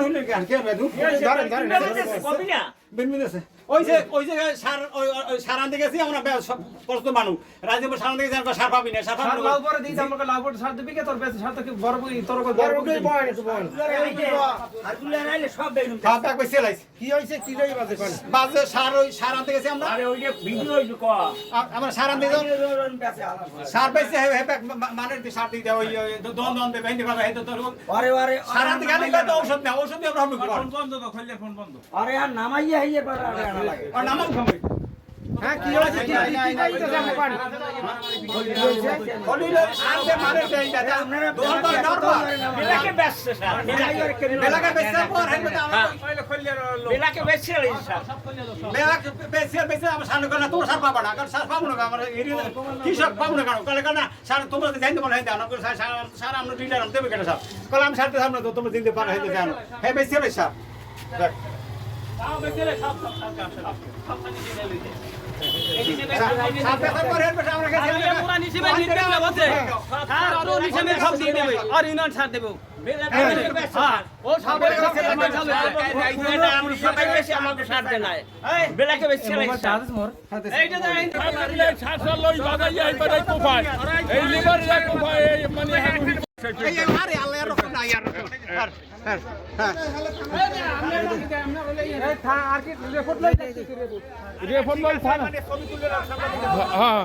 হইলে কি আর বেদু ধরেন কবি না বেনমিদেছে ওই যে সার আনতে গেছি আমরা প্রস্তুত মানুষ রাজীবপুর সার আনতে গেছি আমরা সার পাবি না সার পাবি লাউ পরে দিই আমাকে লাউ পরে সার দিবি কে তোর বেশ সার তো কি বড় বই তোর কো বড় বই বয় একটু বয় আর গুলা নাইলে সব বেগুন খাওয়া দাওয়া কইছে লাইছে কি হইছে কি লই বাজে কোন বাজে সার আনতে গেছি আমরা আরে ওই যে ভিডিও হইলো ক আমরা সার আনতে যাও সার পাইছে হে মানে সার দিতে ওই দন দেবে হিন্দে পাবে হেতো তোর আরে সার আনতে গেলে তো ঔষধ না ঔষধ দিয়ে আমরা হবে ফোন বন্ধ তো খুললে ফোন বন্ধ আরে আর নামাইয়া হইয়ে পারে আনা লাগে আর নামাও খাবে হ্যাঁ কি হইছে কি হইছে জানো কোন হলিলে সার দে মানে দেই দাদা আপনারা দন দন নরমাল বেলাকে বেচছে স্যার বেলাকে বেচছে পর হেন কইলে খুললে বেলাকে বেচছে স্যার বেলাকে বেচছে আমরা সার না তোর সার পাবা না কারণ সার পাবো না আমরা এরিয়া কৃষক পাবো না কারণ কলে না সার তোমরা জানতে পারো হেন দাও সার আমরা ডিলার আমরা দেবে কেন সার কলে আমি সার দিতে পারবো না তোমরা দিতে পারো হেন জানো হে বেচছে সার তাও বেচলে সব সার পেছার পর হেন আমরা গেছি পুরা নিশিবে নিতে বসে সার আর ও নিশিবে সব দিয়ে দেবে আর ইনন সার দেব বেলাকে বেচছে ও সাবের কাছে আমার সাবে আমাকে সার দে নাই বেলাকে বেচছে এইটা দেন সার লই বাজাই আই বাজাই কোফায় এই লিভার যা কোফায় এই মানে এই আরে আল্লাহ এর রকম না ইয়ার আর আর কি রিপোর্ট লই রেফোন লই থানা মানে ছবি তুলে রাখ হ্যাঁ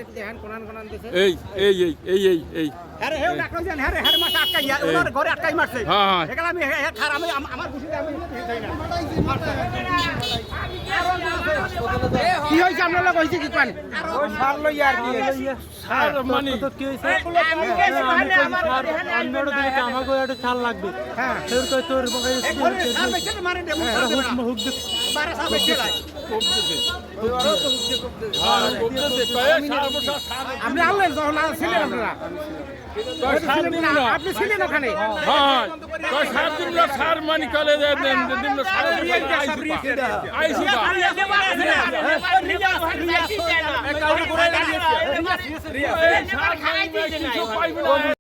দেখেন কোনান কোনান দিছে এই আরে হেও ডাকলো জান হ্যাঁ মাছ আটকাই ওনার ঘরে আটকাই মারছে হ্যাঁ এখানে আমি খার আমি আমার খুশিতে আমি যাই না কি হইছে আপনারা কইছে কি কোন ওই সার লই আর কি সার মানে তো কি হইছে অন্যর দিকে আমাকে একটা চাল লাগবে হ্যাঁ তোর কই তোর বগাই এই ঘরে সার বেচে মারে দেব হুক দে বারে সার বেচে লাই হ্যাঁ বলতেছে কয় সার বসা সার আপনি আনলেন যখন ছিলেন আপনারা সার দিন না আপনি ছিলেন ওখানে হ্যাঁ কয় সার দিন না সার মানে কলে দিন না সার আইসি বা